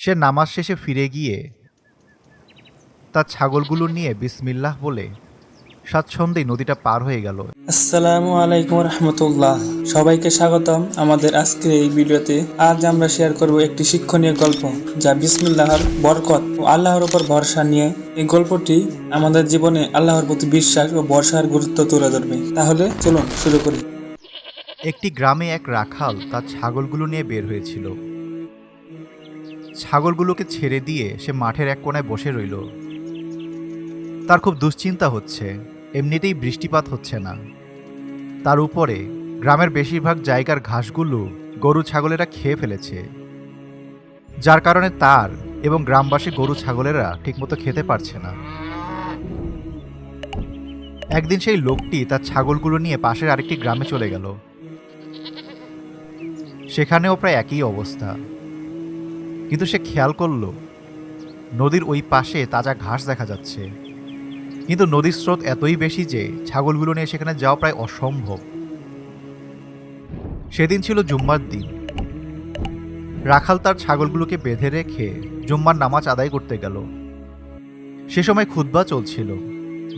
সে নামাজ শেষে ফিরে গিয়ে তার ছাগলগুলো নিয়ে বিসমিল্লাহ বলে স্বাচ্ছন্দ্যেই নদীটা পার হয়ে গেল। আসসালামু আলাইকুম রহমতুল্লাহ। সবাইকে স্বাগতম আমাদের আজকের এই ভিডিওতে। আজ আমরা শেয়ার করব একটি শিক্ষণীয় গল্প, যা বিসমিল্লাহর বরকত ও আল্লাহর উপর ভরসা নিয়ে। এই গল্পটি আমাদের জীবনে আল্লাহর প্রতি বিশ্বাস ও ভরসার গুরুত্ব তুলে ধরবে। তাহলে চলুন শুরু করি। একটি গ্রামে এক রাখাল তার ছাগলগুলো নিয়ে বের হয়েছিল। ছাগলগুলোকে ছেড়ে দিয়ে সে মাঠের এক কোণায় বসে রইল। তার খুব দুশ্চিন্তা হচ্ছে। এমনিতেই বৃষ্টিপাত হচ্ছে না, তার উপরে গ্রামের বেশিরভাগ জায়গার ঘাসগুলো গরু ছাগলেরা খেয়ে ফেলেছে, যার কারণে তার এবং গ্রামবাসী গরু ছাগলেরা ঠিকমতো খেতে পারছে না। একদিন সেই লোকটি তার ছাগলগুলো নিয়ে পাশের আরেকটি গ্রামে চলে গেল। সেখানেও প্রায় একই অবস্থা, কিন্তু সে খেয়াল করল নদীর ওই পাশে তাজা ঘাস দেখা যাচ্ছে, কিন্তু নদীর স্রোত এতই বেশি যে ছাগলগুলো নিয়ে সেখানে যাওয়া প্রায় অসম্ভব। সেদিন ছিল জুম্মার দিন। রাখাল তার ছাগলগুলোকে বেঁধে রেখে জুম্মার নামাজ আদায় করতে গেল। সে সময় খুতবা চলছিল।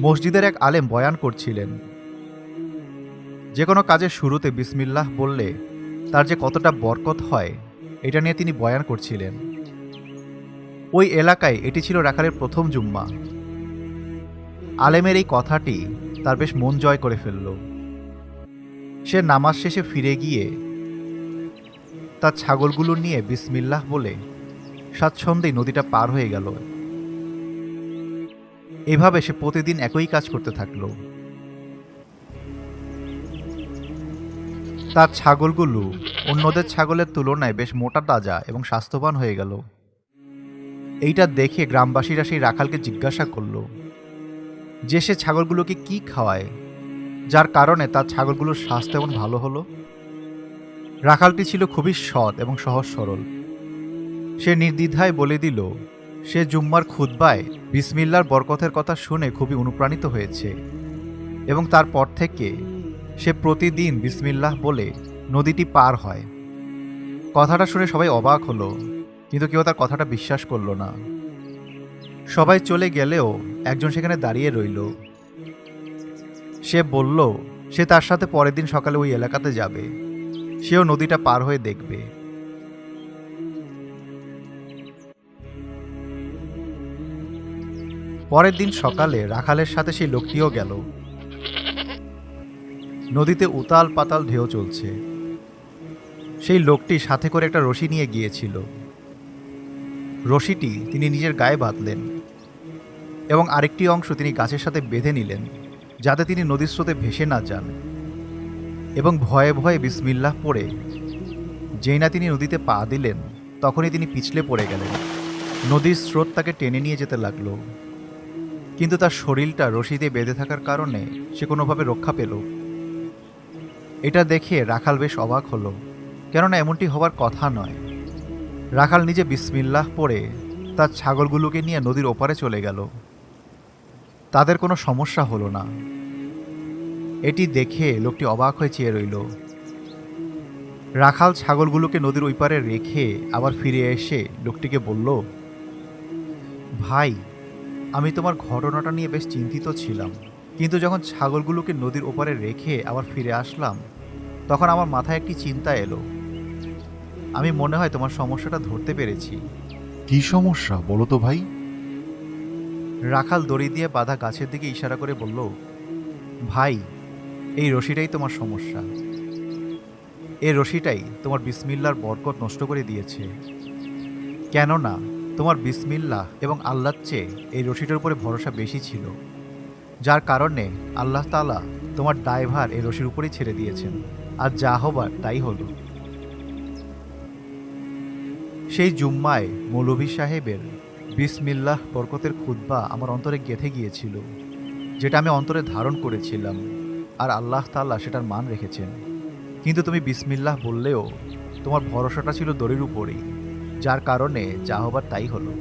মসজিদের এক আলেম বয়ান করছিলেন। যে কোনো কাজের শুরুতে বিসমিল্লাহ বললে তার যে কতটা বরকত হয়, এটা নিয়ে তিনি বয়ান করছিলেন। ওই এলাকায় এটি ছিল রাখালের প্রথম জুম্মা। আলেমের এই কথাটি তার বেশ মন জয় করে ফেলল। সে নামাজ শেষে ফিরে গিয়ে তার ছাগলগুলো নিয়ে বিসমিল্লাহ বলে স্বাচ্ছন্দ্যেই নদীটা পার হয়ে গেল। এভাবে সে প্রতিদিন একই কাজ করতে থাকল। তার ছাগলগুলো অন্যদের ছাগলের তুলনায় বেশ মোটা তাজা এবং স্বাস্থ্যবান হয়ে গেল। এইটা দেখে গ্রামবাসীরা সেই রাখালকে জিজ্ঞাসা করল যে সে ছাগলগুলোকে কি খাওয়ায়, যার কারণে তার ছাগলগুলোর স্বাস্থ্য এমন ভালো হলো। রাখালটি ছিল খুবই সৎ এবং সহজ সরল। সে নির্দ্বিধায় বলে দিল সে জুম্মার খুতবায় বিসমিল্লাহর বরকতের কথা শুনে খুবই অনুপ্রাণিত হয়েছে এবং তারপর থেকে সে প্রতিদিন বিসমিল্লাহ বলে নদীটি পার হয়। কথাটা শুনে সবাই অবাক হলো, কিন্তু কেউ তার কথাটা বিশ্বাস করল না। সবাই চলে গেলেও একজন সেখানে দাঁড়িয়ে রইল। সে বলল সে তার সাথে পরের দিন সকালে ওই এলাকাতে যাবে, সেও নদীটা পার হয়ে দেখবে। পরের দিন সকালে রাখালের সাথে সেই লোকটিও গেল। নদীতে উতাল পাতাল ঢেউ চলছে। সেই লোকটি সাথে করে একটা রশি নিয়ে গিয়েছিল। রশিটি তিনি নিজের গায়ে বাঁধলেন এবং আরেকটি অংশ তিনি গাছের সাথে বেঁধে নিলেন, যাতে তিনি নদীর স্রোতে ভেসে না যান। এবং ভয়ে ভয়ে বিসমিল্লাহ পড়ে যেই না তিনি নদীতে পা দিলেন, তখনই তিনি পিছলে পড়ে গেলেন। নদীর স্রোত তাকে টেনে নিয়ে যেতে লাগলো, কিন্তু তার শরীরটা রশি দিয়ে বেঁধে থাকার কারণে সে কোনোভাবে রক্ষা পেল। এটা দেখে রাখাল বেশ অবাক হলো, কেননা এমনটি হবার কথা নয়। রাখাল নিজে বিসমিল্লাহ পড়ে তার ছাগলগুলোকে নিয়ে নদীর ওপারে চলে গেল। তাদের কোনো সমস্যা হলো না। এটি দেখে লোকটি অবাক হয়ে চেয়ে রইল। রাখাল ছাগলগুলোকে নদীর ওই পারে রেখে আবার ফিরে এসে লোকটিকে বলল, ভাই, আমি তোমার ঘটনাটা নিয়ে বেশ চিন্তিত ছিলাম, কিন্তু যখন ছাগলগুলোকে নদীর ওপারে রেখে আবার ফিরে আসলাম, তখন আমার মাথায় একটি চিন্তা এলো। আমি মনে হয় তোমার সমস্যাটা ধরতে পেরেছি। কি সমস্যা বলো তো ভাই? রাখাল দড়ি দিয়ে বাঁধা গাছের দিকে ইশারা করে বলল, ভাই, এই রশিটাই তোমার সমস্যা। এই রশিটাই তোমার বিসমিল্লাহর বরকত নষ্ট করে দিয়েছে। কেননা তোমার বিসমিল্লাহ এবং আল্লাহর চেয়ে এই রশিটার উপরে ভরসা বেশি ছিল, যার কারণে আল্লাহ তাআলা তোমার দায়ভার এই রশির উপরেই ছেড়ে দিয়েছেন, আর যা হবার তাই হলো। সেই জুম্মায় মৌলভী সাহেবের বিসমিল্লাহ বরকতের খুতবা আমার অন্তরে গেঁথে গিয়েছিল, যেটা আমি অন্তরে ধারণ করেছিলাম, আর আল্লাহ তাআলা সেটার মান রেখেছেন। কিন্তু তুমি বিসমিল্লাহ বললেও তোমার ভরসাটা ছিল দড়ির উপরেই, যার কারণে যা হবার তাই হলো।